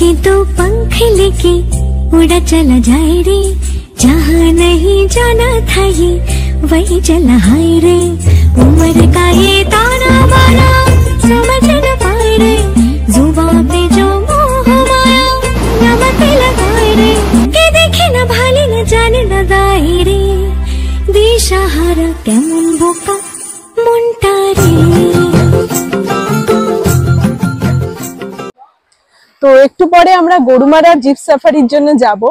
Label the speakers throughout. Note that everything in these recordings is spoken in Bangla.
Speaker 1: के दो पंख लेके उड़ा चला जाए रे, जहाँ नहीं जाना था ये वही चला हाय रे। उम्र का ये ताना बाना समझ न पाए रे, जुबां पे जो मोह माया नमक लगाए रे। के देखे न भाले न जाने न दाए रे, दिशाहारा केमन बोका মনটা রে।
Speaker 2: তো একটু পরে আমরা গরুমারা জিপ সাফারির জন্য যাব।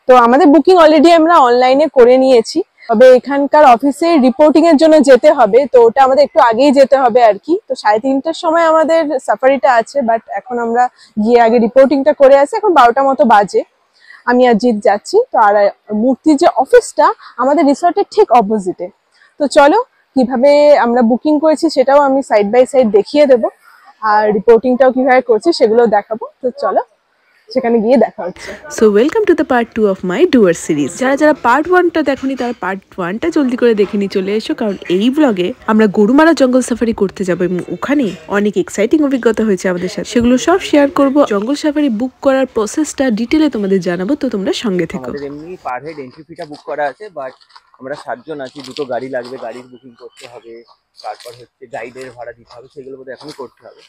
Speaker 2: তো আমাদের বুকিং অলরেডি আমরা অনলাইনে করে নিয়েছি, তবে এখানকার অফিসে রিপোর্টিং এর জন্য যেতে হবে, তো ওটা আমাদের একটু আগেই যেতে হবে আর কি। তো 3:30টার সময় আমাদের সাফারিটা আছে, বাট এখন আমরা গিয়ে আগে রিপোর্টিংটা করে আসি। এখন 12টা মতো বাজে। আমি আর জিৎ যাচ্ছি। তো আর মূর্তির যে অফিসটা আমাদের রিসর্টের ঠিক অপোজিটে। তো চলো কিভাবে আমরা বুকিং করেছি সেটাও আমি সাইড বাই সাইড দেখিয়ে দেবো, আর রিপোর্টিংটাও কিভাবে করছি সেগুলো দেখাবো। তো চলো সেখানে গিয়ে দেখা হচ্ছে।
Speaker 3: So welcome to the part 2 of my Dooars series. যারা পার্ট 1টা দেখোনি তারা পার্ট 1টা জলদি করে দেখে নিয়ে চলে এসো, কারণ এই ব্লগে আমরা গরুমারা জঙ্গল সাফারি করতে যাবো এবং ওখানে অনেক এক্সাইটিং অভিজ্ঞতা হয়েছে আমাদের সাথে, সেগুলো সব শেয়ার করব। জঙ্গল সাফারি বুক করার প্রসেসটা ডিটেলে তোমাদের জানাবো, তো তোমরা সঙ্গে থেকো।
Speaker 4: আমাদের এমনি পার হেড এন্ট্রি ফিটা বুক করা আছে, বাট আমরা 7 জন আছি, দুটো গাড়ি লাগবে, গাড়ির বুকিং করতে হবে, তারপর হচ্ছে গাইডের ভাড়া দিতে হবে, সেগুলো বোধহয় এখনই করতে হবে।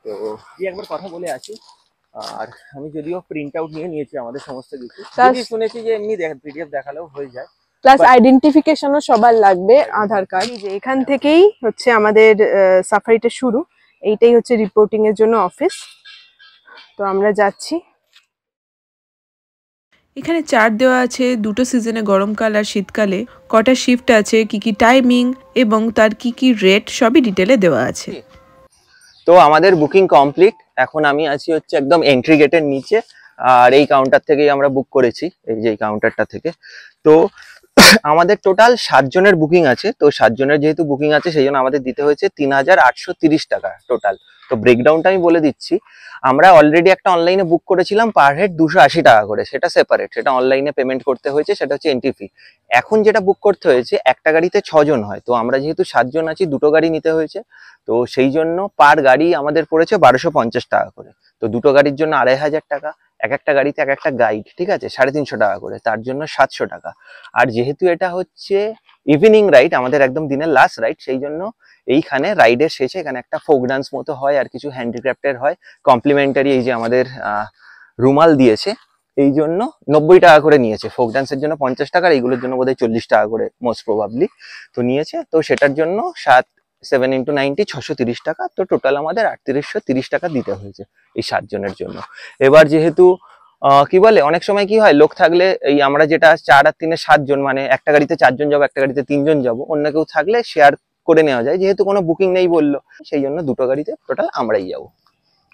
Speaker 4: তো কি একবার কথা বলে আসি। আর আমি যদিও প্রিন্ট আউট নিয়ে নিয়েছি আমাদের সমস্ত কিছু, শুনেছি যে এমনি পিডিএফ দেখালেও হয়ে যায়,
Speaker 2: প্লাস আইডেন্টিফিকেশনও সবার লাগবে, আধার কার্ড। যে এখান থেকেই হচ্ছে আমাদের সাফারিটা শুরু, এইটাই হচ্ছে রিপোর্টিং এর জন্য অফিস। তো আমরা যাচ্ছি।
Speaker 3: এখানে চার্ট দেওয়া আছে, দুটো সিজনে গরমকাল আর শীতকালে কটা শিফট আছে, কি কি টাইমিং এবং তার কি কি রেট সবই ডিটেলে দেওয়া আছে।
Speaker 4: তো আমাদের বুকিং কমপ্লিট। এখন আমি আছি হচ্ছে একদম এন্ট্রি গেটের নিচে, আর এই কাউন্টার থেকেই আমরা বুক করেছি, এই যে এই কাউন্টারটা থেকে। তো আমাদের টোটাল 7 জনের বুকিং আছে। তো 7 জনের যেহেতু বুকিং আছে সেই জন্য আমাদের দিতে হয়েছে 3830 টাকা টোটাল। তো ব্রেকডাউনটা আমি বলে দিচ্ছি। আমরা অলরেডি একটা অনলাইনে বুক করেছিলাম পার হেড 280 টাকা করে, সেটা সেপারেট, সেটা অনলাইনে পেমেন্ট করতে হয়েছে, সেটা হচ্ছে এন্ট্রি ফি। এখন যেটা বুক করতে হয়েছে, একটা গাড়িতে 6 জন হয়, তো আমরা যেহেতু 7 জন আছি, দুটো গাড়ি নিতে হয়েছে, তো সেই জন্য পার গাড়ি আমাদের পড়েছে 1250 টাকা করে। তো দুটো গাড়ির জন্য 2500 টাকা, একটা গাড়িতে একটা গাইড, ঠিক আছে, 350 টাকা করে, তার জন্য 700 টাকা। আর যেহেতু এটা হচ্ছে ইভিনিং রাইড, আমাদের একদম দিনের লাস্ট রাইড, সেই জন্য এইখানে রাইডের শেষে এখানে একটা ফোক ডান্স মতো হয় আর কিছু হ্যান্ডিক্রাফটের হয় কমপ্লিমেন্টারি। এই যে আমাদের রুমাল দিয়েছে, এই জন্য 90 টাকা করে নিয়েছে। ফোক ডান্সের জন্য 50 টাকা, এইগুলোর জন্য বোধহয় 40 টাকা করে মোস্ট প্রবাবলি তো নিয়েছে। তো সেটার জন্য 7 × 90 630 টাকা। তো টোটাল আমাদের 3830 টাকা দিতে হয়েছে এই 7 জনের জন্য। এবার যেহেতু কি বলে, অনেক সময় কি হয়, লোক থাকলে, এই আমরা যেটা 4 আর 3 7 জন, মানে একটা গাড়িতে 4 জন যাবো, একটা গাড়িতে 3 জন যাবো, অন্য কেউ থাকলে শেয়ার করে নেওয়া যায়। যেহেতু কোনো বুকিং নেই বললো, সেই জন্য দুটো গাড়িতে টোটাল আমরাই যাবো।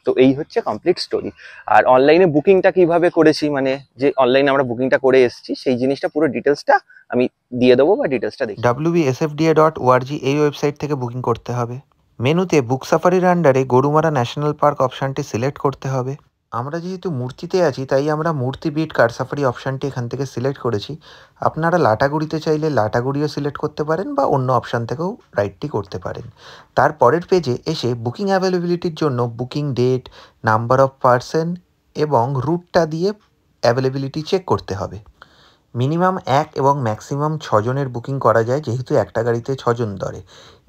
Speaker 4: তো এই হচ্ছে কমপ্লিট স্টোরি। আর অনলাইনে বুকিংটা কিভাবে করেছি, মানে যে অনলাইনে আমরা বুকিংটা করে এসেছি, সেই জিনিসটা পুরো ডিটেলসটা আমি দিয়ে দেবো, বা ডিটেলসটা দেখি।
Speaker 5: wbsfda.org এই ওয়েবসাইট থেকে বুকিং করতে হবে। মেনুতে বুক সাফারির আন্ডারে গরুমারা ন্যাশনাল পার্ক অপশানটি সিলেক্ট করতে হবে। আমরা যেহেতু মূর্তিতে আছি, তাই আমরা মূর্তি বিট কার সাফারি অপশানটি এখান থেকে সিলেক্ট করেছি। আপনারা লাটাগুড়িতে চাইলে লাটাগুড়িও সিলেক্ট করতে পারেন, বা অন্য অপশান থেকেও রাইডটি করতে পারেন। তারপরের পেজে এসে বুকিং অ্যাভেলেবিলিটির জন্য booking date, number of person এবং রুটটা দিয়ে অ্যাভেলেবিলিটি চেক করতে হবে। মিনিমাম 1 এবং ম্যাক্সিমাম 6 জনের বুকিং করা যায়, যেহেতু একটা গাড়িতে 6 জন ধরে।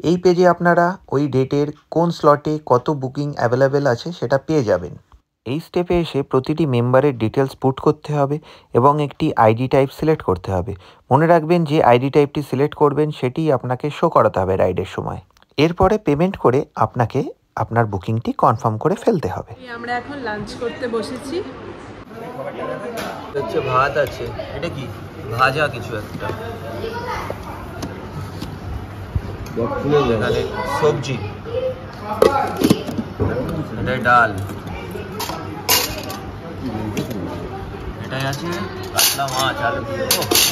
Speaker 5: এই পেজে আপনারা ওই ডেটের কোন স্লটে কত বুকিং অ্যাভেলেবেল আছে সেটা পেয়ে যাবেন। এই স্টেপে এসে প্রতিটি মেম্বারের ডিটেলস পুট করতে হবে এবং একটি আইডি টাইপ সিলেক্ট করতে হবে। মনে রাখবেন যে আইডি টাইপটি সিলেক্ট করবেন সেটি আপনাকে শো করাতে হবে রাইডের সময়। এরপরে পেমেন্ট করে আপনাকে আপনার বুকিংটি কনফার্ম করে ফেলতে হবে।
Speaker 2: আমরা এখন লাঞ্চ করতে বসেছি।
Speaker 4: হচ্ছে ভাত আছে, এটা কি ভাজা কিছু একটা, এখানে সবজি, এটা ডাল, এটাই আছে কাতলা মাছ, আলু,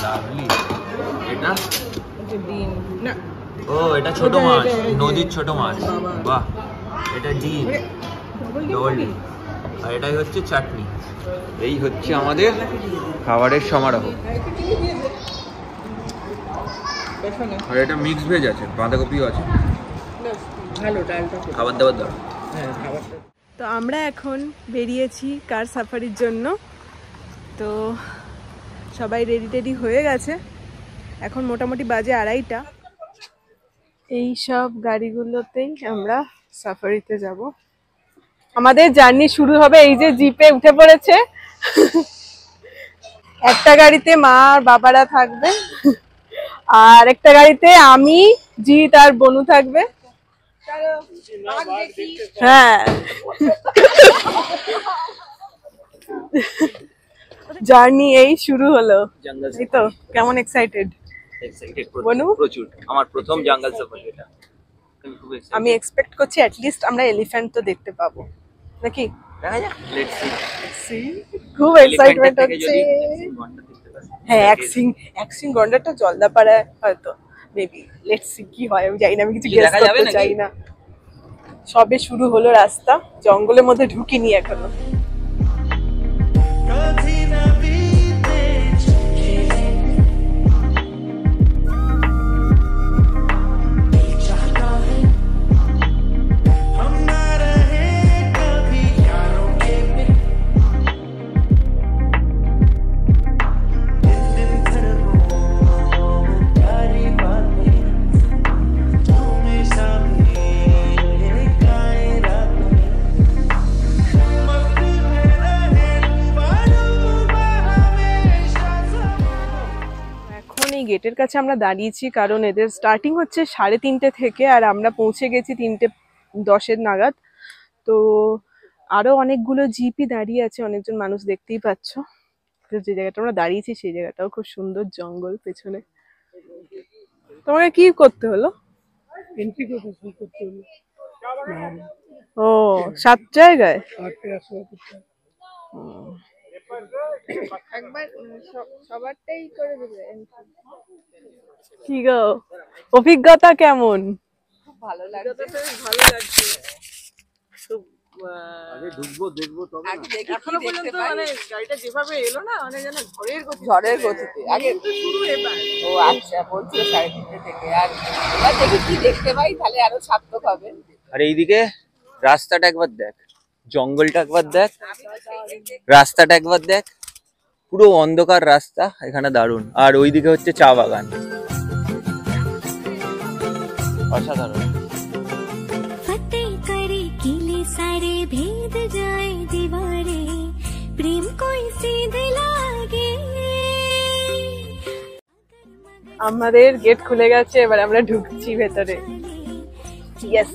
Speaker 4: লাভলি। এটা ও এটা ছোট মাছ, নদীর ছোট মাছ, বাহ। এটা ডিম, ডবল ডিম, আর এটাই হচ্ছে চাটনি। এই হচ্ছে আমাদের খাবারের সমারোহ। আর এটা মিক্স ভেজ আছে, বাঁধাকপিও আছে।
Speaker 2: ভালো ডালটা,
Speaker 4: খাবার দাবার দাও।
Speaker 2: তো আমরা এখন বেরিয়েছি কার সাফারির জন্য। তো সবাই রেডি টেডি হয়ে গেছে, এখন মোটামুটি বাজে 2:30। এই সব গাড়িগুলোতেই আমরা সাফারিতে যাব। আমাদের জার্নি শুরু হবে, এই যে জিপে উঠে পড়েছে। একটা গাড়িতে মা আর বাবারা থাকবে, আর একটা গাড়িতে আমি, জিৎ আর বনু থাকবে। হ্যাঁ, জার্নি এই শুরু হলো। এই তো কেমন এক্সাইটেড বনু?
Speaker 4: প্রচুর, আমার প্রথম জঙ্গল সাফারি এটা।
Speaker 2: আমি এক্সপেক্ট করছি অ্যাটলিস্ট আমরা এলিফ্যান্ট তো দেখতে পাবো নাকি,
Speaker 4: দেখা যাক, লেটস সি।
Speaker 2: খুব এক্সাইটমেন্ট হচ্ছে। হ্যাঁ, অ্যাক্সিং গন্ডারটা জলদাপাড়ায় হয়তো, মেবি। লেটস সি কি হয়, আমি জানি না, আমি কিছু গেস করতে চাই না। সবে শুরু হলো রাস্তা, জঙ্গলের মধ্যে ঢুকিনি এখনো। গেটের কাছে আমরা দাঁড়িয়েছি কারণ এদের স্টার্টিং হচ্ছে 3:30 থেকে, আর আমরা পৌঁছে গেছি 3:10 নাগাদ। তো আরো অনেকগুলো জিপি দাঁড়িয়ে আছে, অনেকজন মানুষ দেখতেই পাচ্ছ। যে জায়গাটা আমরা দাঁড়িয়েছি সেই জায়গাটাও খুব সুন্দর, জঙ্গল পেছনে। তোমাকে কি করতে হলো? এন্ট্রি করতে হলো। ও 7 জায়গায় একবার সবারটাই করে দেবে। কি গো, অভিজ্ঞতা কেমন? খুব ভালো লাগছে, ভালো লাগছে খুব। আগে ঢুকবো, দেখবো, তবে এখনো পর্যন্ত মানে গাড়িটা যেভাবে এলো না, মানে যেন ঝড়ের গতিতে। আগে শুরু এবার। ও আচ্ছা, বলছো 3:30 থেকে, আর এবার দেখি কি দেখতে পাই, তাহলে আরো সার্থক হবে।
Speaker 4: আর এইদিকে রাস্তাটা একবার দেখ, জঙ্গলটা একবার দেখ, রাস্তাটা একবার দেখ, পুরো অন্ধকার রাস্তা, এখানে দারুণ। আর ওইদিকে হচ্ছে চা বাগান, অসাধারণ।
Speaker 1: फतेह करे किले सारे भेद जाए दीवारे प्रेम कोई सीधे लागे।
Speaker 2: আমাদের গেট খুলে গেছে, এবার আমরা ঢুকছি ভেতরে। ইয়েস,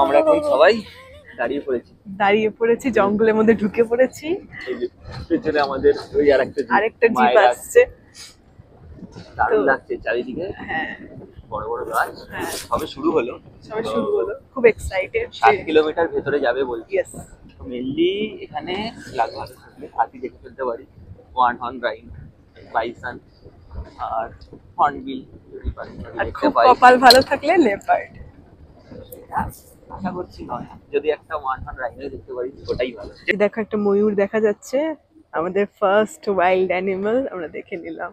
Speaker 4: আমরা এখন সবাই
Speaker 2: দাঁড়িয়ে পড়েছি, জঙ্গলের মধ্যে ঢুকে পড়েছি।
Speaker 4: পেছনে আমাদের ওই
Speaker 2: আরেকটা জিপ আসছে,
Speaker 4: দারুণ লাগছে চারিদিকে।
Speaker 2: হ্যাঁ,
Speaker 4: বড় বড় গাছ, সবে শুরু হলো,
Speaker 2: খুব এক্সাইটেড।
Speaker 4: 7 কিলোমিটার ভেতরে যাবে বলছি।
Speaker 2: ইয়েস,
Speaker 4: মেনলি এখানে লাগভাগ হাতি দেখে ফেলতে পারি, ওয়ান হর্ন রাইন, বাইসন আর হর্নবিল যদি পারি।
Speaker 2: আর খুব কপাল ভালো থাকলে লেপার্ড।
Speaker 4: আশা করছি নয়, যদি একটা ওয়ান হর্ন রাইনো দেখতে পারি ওটাই ভালো।
Speaker 2: দেখো একটা ময়ূর দেখা যাচ্ছে, আমাদের ফার্স্ট ওয়াইল্ড অ্যানিমাল আমরা দেখে নিলাম।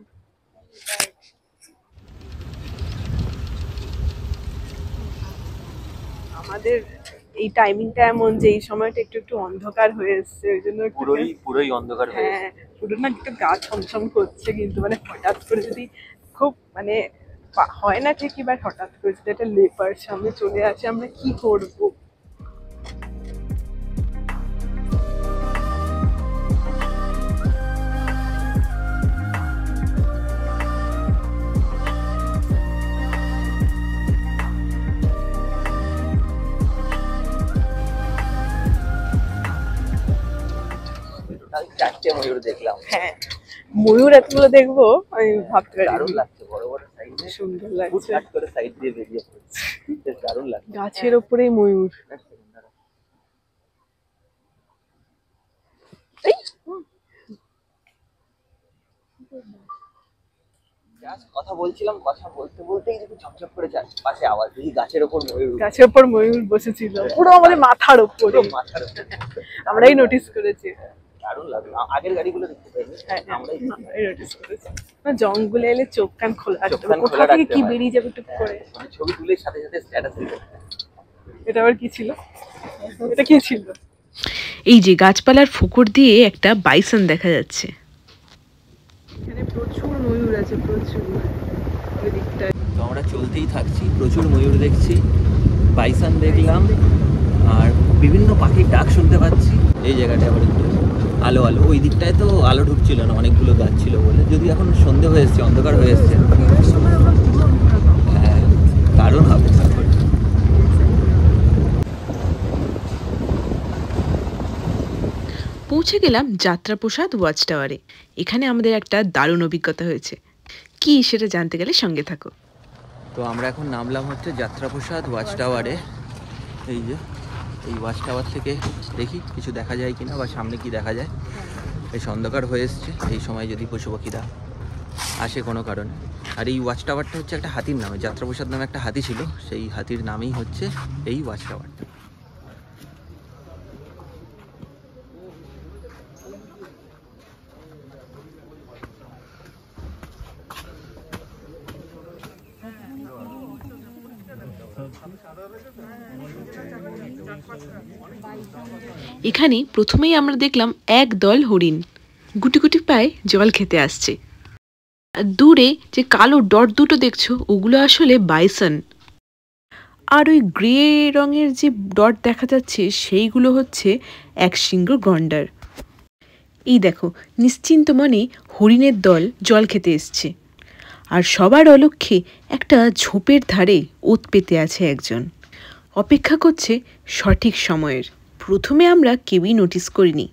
Speaker 2: আমাদের এই টাইমিংটা এমন যে এই সময়টা একটু একটু অন্ধকার হয়ে এসছে, ওই জন্য
Speaker 4: পুরোই অন্ধকার হয়ে
Speaker 2: হ্যাঁ, পুরো না একটু গা ছমছম করছে। কিন্তু মানে হঠাৎ করে যদি খুব মানে হয় না ঠিকই, বাট হঠাৎ করে যদি একটা লেপার সামনে চলে আসে, আমরা কি করবো?
Speaker 4: চারটে ময়ূর দেখলাম।
Speaker 2: হ্যাঁ, ময়ূর এতগুলো দেখবো আমি ভাবতে পারি।
Speaker 4: দারুণ লাগছে, বড় বড় সাইজে,
Speaker 2: সুন্দর লাগছে,
Speaker 4: কাট করে সাইড দিয়ে বেরিয়ে পড়ছে, বেশ দারুণ লাগছে।
Speaker 2: গাছের ওপরেই ময়ূর।
Speaker 4: কথা বলছিলাম, কথা বলতে বলতেই দেখি ঝপঝপ করে পাশে আওয়াজ, দেখি গাছের ওপর ময়ূর।
Speaker 2: গাছের উপর ময়ূর বসেছিল পুরো আমাদের মাথার উপরে,
Speaker 4: মাথার উপর।
Speaker 2: আমরাই নোটিস করেছি।
Speaker 4: দারুণ লাগলো, আগের গাড়িগুলো দেখতে পাইনি, আমরাই
Speaker 2: নোটিস করেছি। জঙ্গলে এলে চোখ কান খোলা
Speaker 4: চোখ
Speaker 2: রাখতে
Speaker 4: কান
Speaker 2: হবে,
Speaker 4: খোলা
Speaker 2: কোথা থেকে
Speaker 4: রাখতে
Speaker 2: কি
Speaker 4: হয়।
Speaker 2: বেরিয়ে যাবে টুক করে।
Speaker 4: মানে ছবি তুলে সাথে সাথে স্ট্যাটাস দিতে।
Speaker 2: এটা আবার কি ছিল, এটা কি ছিল?
Speaker 3: এই যে গাছপালার ফোকর দিয়ে একটা বাইসন দেখা যাচ্ছে।
Speaker 2: এখানে প্রচুর ময়ূর আছে, প্রচুর। ওই দিকটায়
Speaker 4: তো আমরা চলতেই থাকছি, প্রচুর ময়ূর দেখছি, বাইসন দেখলাম, আর বিভিন্ন পাখির ডাক শুনতে পাচ্ছি। এই জায়গাটায় আবার একটু আলো আলো, ওই দিকটায় তো আলো ঢুকছিল না, অনেকগুলো গাছ ছিল বলে, যদি এখন সন্ধে হয়ে এসছে, অন্ধকার হয়ে এসছে। হ্যাঁ, দারুণ হবে।
Speaker 3: পৌঁছে গেলাম যাত্রাপ্রসাদ ওয়াচ টাওয়ারে। এখানে আমাদের একটা দারুণ অভিজ্ঞতা হয়েছে। কি সেটা জানতে গেলে সঙ্গে থাকো।
Speaker 4: তো আমরা এখন নামলাম হচ্ছে যাত্রাপ্রসাদ ওয়াচ টাওয়ারে। এই যে এই ওয়াচ টাওয়ার থেকে দেখি কিছু দেখা যায় কিনা, বা সামনে কি দেখা যায়। এই অন্ধকার হয়ে এসছে, এই সময় যদি পশু পাখিরা আসে কোনো কারণে। আর এই ওয়াচ টাওয়ারটা হচ্ছে একটা হাতির নামে, যাত্রাপ্রসাদ নামে একটা হাতি ছিল, সেই হাতির নামেই হচ্ছে এই ওয়াচ টাওয়ারটা।
Speaker 3: এখানে প্রথমেই আমরা দেখলাম এক দল হরিণ গুটি গুটি পায়ে জল খেতে আসছে। আর দূরে যে কালো ডট দুটো দেখছো ওগুলো আসলে বাইসন, আর ওই গ্রে রঙের যে ডট দেখা যাচ্ছে সেইগুলো হচ্ছে একশৃঙ্গ গন্ডার। এই দেখো নিশ্চিন্ত মনে হরিণের দল জল খেতে এসছে, আর সবার অলক্ষ্যে একটা ঝোপের ধারে ওত পেতে আছে একজন, অপেক্ষা করছে সঠিক সময়ের। প্রথমে আমরা কেউই নোটিস করিনি,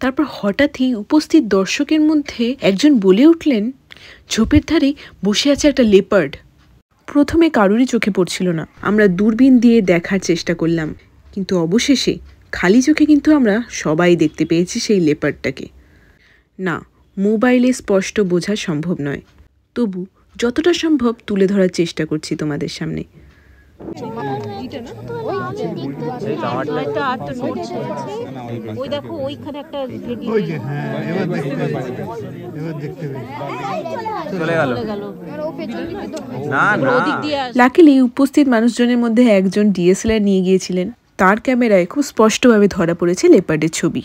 Speaker 3: তারপর হঠাৎই উপস্থিত দর্শকের মধ্যে একজন বলে উঠলেন, ঝোপের ধারে বসে আছে একটা লেপার্ড। প্রথমে কারোরই চোখে পড়ছিল না, আমরা দূরবীন দিয়ে দেখার চেষ্টা করলাম, কিন্তু অবশেষে খালি চোখে কিন্তু আমরা সবাই দেখতে পেয়েছি সেই লেপার্ডটাকে। না, মোবাইলে স্পষ্ট বোঝা সম্ভব নয়, তবু যতটা সম্ভব তুলে ধরার চেষ্টা করছি তোমাদের সামনে। লাকিলি উপস্থিত মানুষজনের মধ্যে একজন ডিএসএলআর নিয়ে গিয়েছিলেন, তার ক্যামেরায় খুব স্পষ্টভাবে ধরা পড়েছে লেপার্ডের ছবি।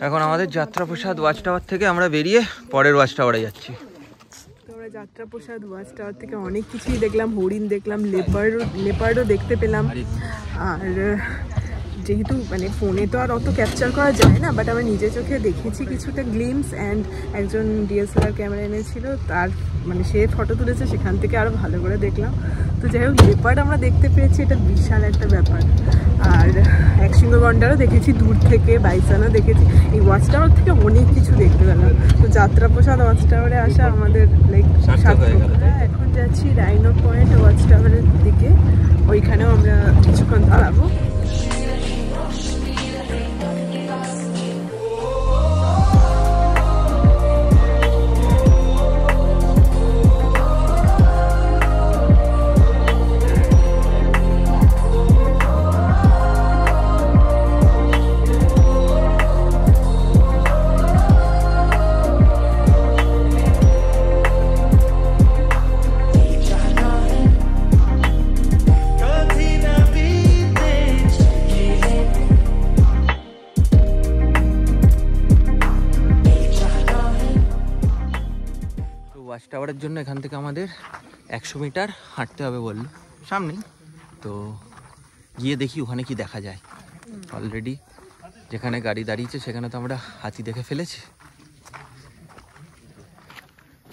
Speaker 4: এখন আমাদের যাত্রাপ্রসাদ ওয়াচ টাওয়ার থেকে আমরা বেরিয়ে পরের ওয়াচ টাওয়ারে যাচ্ছি।
Speaker 2: আমরা যাত্রাপ্রসাদ ওয়াচ টাওয়ার থেকে অনেক কিছুই দেখলাম, হরিণ দেখলাম, লেপার্ডও দেখতে পেলাম। আর যেহেতু মানে ফোনে তো আর অত ক্যাপচার করা যায় না, বাট আমরা নিজের চোখে দেখেছি কিছুটা গ্লিমস, অ্যান্ড একজন ডিএসএলআর ক্যামেরা এনেছিল, তার মানে সে ফটো তুলেছে, সেখান থেকে আরও ভালো করে দেখলাম। তো যাই হোক, লেপার্ড আমরা দেখতে পেয়েছি, এটা বিশাল একটা ব্যাপার। আর একশৃঙ্গ গন্ডারও দেখেছি দূর থেকে, বাইসনও দেখেছি। এই ওয়াচ টাওয়ার থেকে অনেক কিছু দেখতে পেলাম। তো যাত্রাপ্রসাদ ওয়াচ টাওয়ারে আসা আমাদের লাইক সার্থক। এখন যাচ্ছি রাইনো পয়েন্ট ওয়াচ টাওয়ারের দিকে, ওইখানেও আমরা কিছুক্ষণ দাঁড়াবো।
Speaker 4: ওয়াচ টাওয়ারের জন্য এখান থেকে আমাদের 100 মিটার হাঁটতে হবে বললো সামনেই। তো গিয়ে দেখি ওখানে কি দেখা যায়। অলরেডি যেখানে গাড়ি দাঁড়িয়েছে সেখানে তো আমরা হাতি দেখে ফেলেছি।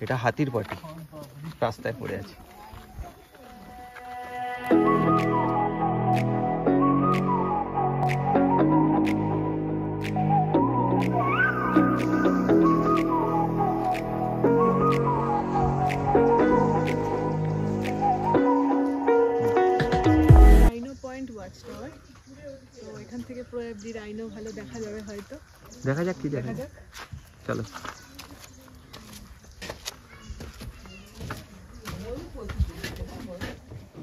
Speaker 4: এটা হাতির পটি রাস্তায় পড়ে আছে।
Speaker 2: তো এখান থেকে প্রয়াবদি রাইনো ভালো দেখা যাবে হয়তো।
Speaker 4: দেখা যাক কি দেখা যাক, চলো।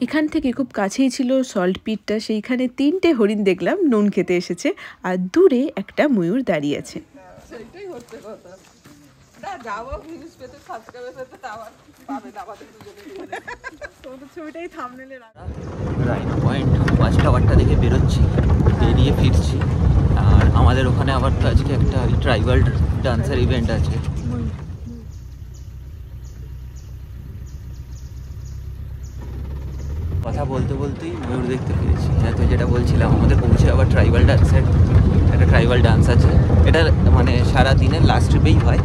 Speaker 3: এখান থেকে খুব কাছেই ছিল সল্ট পিটটা, সেইখানে 3টে হরিণ দেখলাম নুন খেতে এসেছে, আর দূরে একটা ময়ূর দাঁড়িয়ে আছে।
Speaker 2: সেইটাই হচ্ছে কথা। না যাবো ভিউজ পেতে, সাবস্ক্রাইবার পেতে, তাওয়ার পাবে দাবাতে দুজনে। তোমাদের ছবিটাই থাম্বনেলে রাখা।
Speaker 4: রাইনো পয়েন্ট ওয়াচ টাওয়ারটা দেখে বেরোচ্ছি, বেরিয়ে ফিরছি। আর আমাদের ওখানে আবার তো আজকে একটা ট্রাইবাল ডান্সার ইভেন্ট আছে। কথা বলতে বলতেই ময়ূর দেখতে পেয়েছি। হ্যাঁ, তো যেটা বলছিলাম, আমাদের পৌঁছে আবার ট্রাইবাল ডান্সের একটা ট্রাইবাল ডান্স আছে। এটা মানে সারা দিনের লাস্ট ট্রিপেই হয়।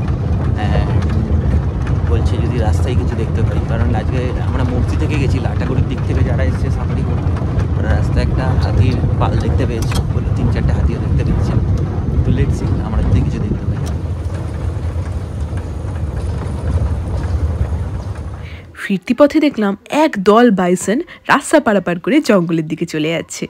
Speaker 4: বলছে যদি রাস্তায় কিছু দেখতে পাই, কারণ আজকে আমরা মূর্তি থেকে গেছি, লাটাগুড়ির দিক থেকে যারা এসছে সাফারি করতে, ওরা রাস্তায় একটা হাতির পাল দেখতে পেয়েছে, বললো 3-4টে হাতিও দেখতে পেয়েছে। তো লেটস সি আমরা যদি কিছু দেখতে পাই।
Speaker 3: ফিরতি পথে দেখলাম এক দল বাইসন রাস্তা পারাপার করে জঙ্গলের দিকে চলে যাচ্ছে।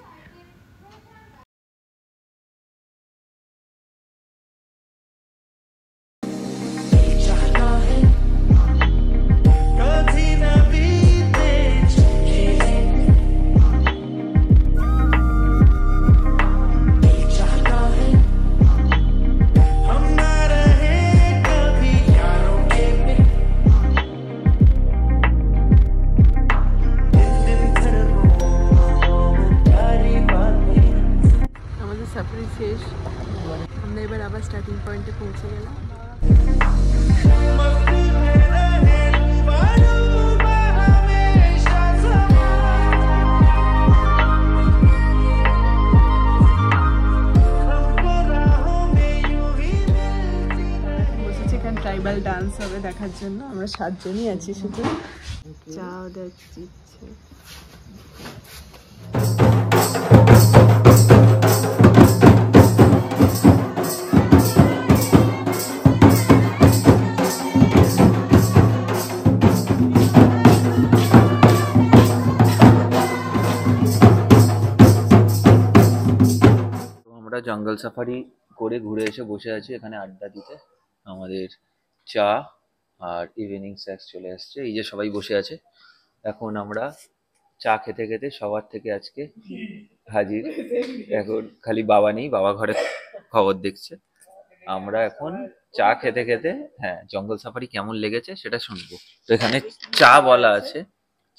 Speaker 3: সাফারি শেষ, আমরা এবার আবার স্টার্টিং পয়েন্টে পৌঁছে গেলাম। বসেছি এখানে ট্রাইবাল ডান্স হবে দেখার জন্য। আমরা 7 জনই আছি, শুধু চাও দেখছি।
Speaker 4: জঙ্গল সাফারি করে ঘুরে এসে বসে আছি এখানে আড্ডা দিতে। আমাদের চা আর ইভিনিং স্ন্যাক্স চলে আসছে, এই যে সবাই বসে আছে। এখন আমরা চা খেতে খেতে সবার থেকে আজকে হাজির। এখন খালি বাবা নেই, বাবা ঘরে খবর দেখছে। আমরা এখন চা খেতে খেতে, হ্যাঁ, জঙ্গল সাফারি কেমন লেগেছে সেটা শুনবো। তো এখানে চা বলা আছে,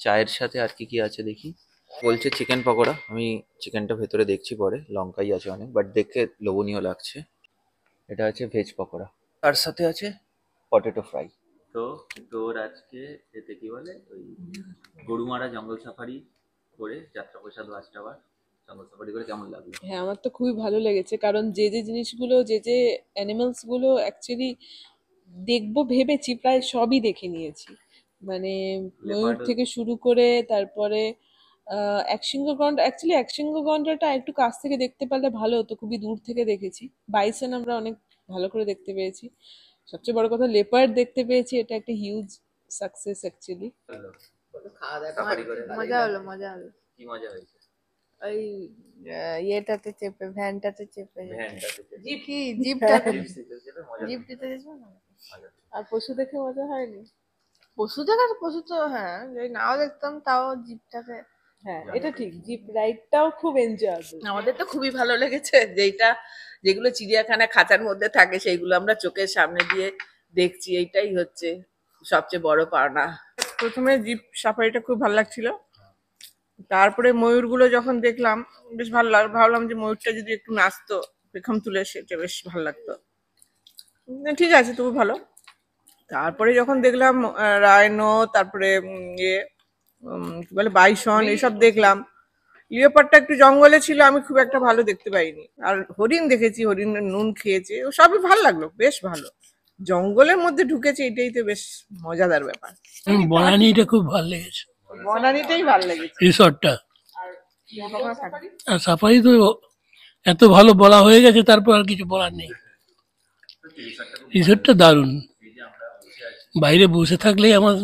Speaker 4: চায়ের সাথে আর কি কি আছে দেখি। বলছে চিকেন পকোড়া, আমি চিকেনটা ভেতরে দেখছি পরে, লঙ্কাই আছে অনেক, বাট দেখে লোভনীয় লাগছে। এটা আছে ভেজ পকোড়া, তার সাথে আছে পটেটো ফ্রাই। তো তোর আজকে এতে কি বলে, ওই গরুমারা জঙ্গল সাফারি করে যাত্রাপ্রসাদ ওয়াচ টাওয়ার জঙ্গল সাফারি করে কেমন লাগলো?
Speaker 2: হ্যাঁ, আমার তো খুবই ভালো লেগেছে, কারণ যে যে জিনিসগুলো, যে যে অ্যানিমালস গুলো অ্যাকচুয়ালি দেখবো ভেবেছি, প্রায় সবই দেখে নিয়েছি। মানে ময়ূর থেকে শুরু করে, তারপরে একশৃঙ্গ গন্ডার, অ্যাকচুয়ালি একশৃঙ্গ গন্ডারটা একটু কাছ থেকে দেখতে পারলে ভালো হতো, খুবই দূর থেকে দেখেছি। বাইসন আমরা অনেক ভালো করে দেখতে পেয়েছি। সবচেয়ে বড় কথা লেপার্ড দেখতে পেয়েছি, এটা একটা হিউজ সাকসেস অ্যাকচুয়ালি।
Speaker 6: মজা হলো, মজা হলো।
Speaker 4: কি মজা হয়েছে?
Speaker 6: ওই ইয়েটাতে চেপে, ভ্যানটাতে চেপে, জিপটাতে চেপে।
Speaker 2: আর পশু দেখে মজা হয়নি?
Speaker 6: পশু দেখা, পশু তো হ্যাঁ যদি নাও দেখতাম, তাও জিপটাকে,
Speaker 2: হ্যাঁ এটা ঠিক, জিপ রাইডটাও খুব এনজয়েবল।
Speaker 7: আমাদের তো খুবই ভালো লেগেছে। যেগুলো চিড়িয়াখানা খাঁচার মধ্যে থাকে সেইগুলো আমরা চোখের সামনে দিয়ে দেখছি, এইটাই হচ্ছে সবচেয়ে বড় পাওনা।
Speaker 8: প্রথমে জিপ সাফারিটা খুব ভালো লাগছিল, তারপরে ময়ূরগুলো যখন দেখলাম বেশ ভালো লাগলো। ভাবলাম যে ময়ূরটা যদি একটু নাচতো পেখম তুলে, সেটা বেশ ভালো লাগতো। ঠিক আছে, তবু ভালো। তারপরে যখন দেখলাম রাইনো, তারপরে কি বলে বাইসন, এসব দেখলাম। লিওপার্ডটা একটু জঙ্গলে ছিল, আমি খুব একটা ভালো দেখতে পাইনি। আর হরিণ দেখেছি, হরিণ নুন খেয়েছে, ও সবই ভালো লাগলো, বেশ ভালো। জঙ্গলের মধ্যে ঢুকেছে, এটাই তো বেশ মজাদার ব্যাপার।
Speaker 9: বনানীটা খুব ভালো লেগেছে,
Speaker 8: বনানীটাই ভালো লেগেছে,
Speaker 9: রিসর্টটা। আর সাফারি তো এত ভালো বলা হয়ে গেছে, তারপর আর কিছু বলার নেই। রিসর্টটা দারুণ, বাইরে বসে থাকলেই আমার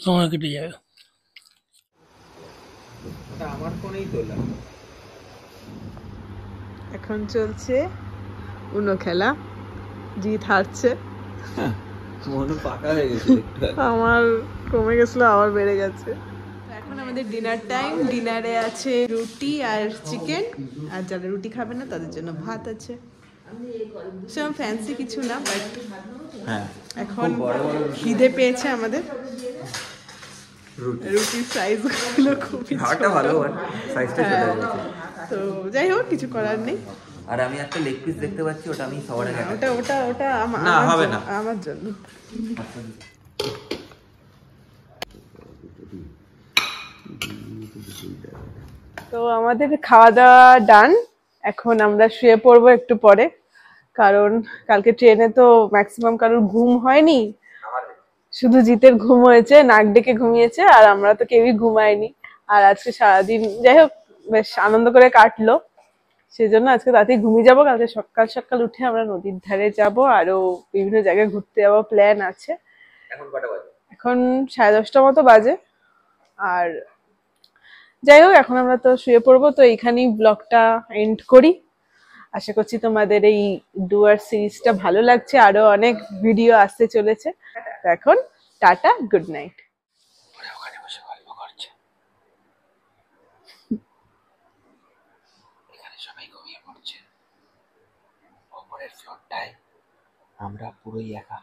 Speaker 9: সময় কেটে যাবে।
Speaker 4: আমার ফোনেই তোলা।
Speaker 2: এখন চলছে উনো খেলা, জিৎ হারছে।
Speaker 4: মন পাকা হয়ে গেছে।
Speaker 2: আমার কমে গেছিল আবার বেড়ে গেছে। এখন আমাদের ডিনার টাইম। ডিনারে আছে রুটি আর চিকেন, আর যারা রুটি খাবে না তাদের জন্য ভাত আছে। সেরকম ফ্যান্সি কিছু না, বাট এখন খিদে পেয়েছে আমাদের। রুটির সাইজ গুলো খুবই ভালো, সাইজটা ছোট হয়ে গেছে। তো যাই হোক, কিছু করার নেই।
Speaker 10: আর আমি একটা লেগ পিস দেখতে পাচ্ছি, ওটা আমি সবার আগে
Speaker 2: ওটা ওটা ওটা আমার জন্য। তো আমাদের খাওয়া দাওয়া ডান। এখন আমরা শুয়ে পড়বো একটু পরে, কারণ কালকে ট্রেনে তো ম্যাক্সিমাম কারোর ঘুম হয়নি, শুধু জিতের ঘুম হয়েছে, নাক ডেকে ঘুমিয়েছে, আর আমরা তো কেউই ঘুমায়নি। আর আজকে সারাদিন যাই হোক বেশ আনন্দ করে কাটলো, সেজন্য আজকে তাড়াতাড়ি ঘুমিয়ে যাবো। কালকে সকাল সকাল উঠে আমরা নদীর ধারে যাব, আরো বিভিন্ন জায়গায় ঘুরতে যাবো প্ল্যান আছে। এখন 10:30 মতো বাজে। আর যাই হোক, এখন আমরা তো শুয়ে পড়বো। তো এইখানেই ব্লগটা এন্ড করি। আশা করছি তোমাদের এই ডুয়ার সিরিজটা ভালো লাগছে, আরো অনেক ভিডিও আসতে চলেছে। এখন টাটা, গুড নাইট।
Speaker 10: ওখানে বসে গল্প করছে, এখানে সবাই ঘুমিয়ে পড়ছে, ওপরের ফ্লোরটায় আমরা পুরোই একা।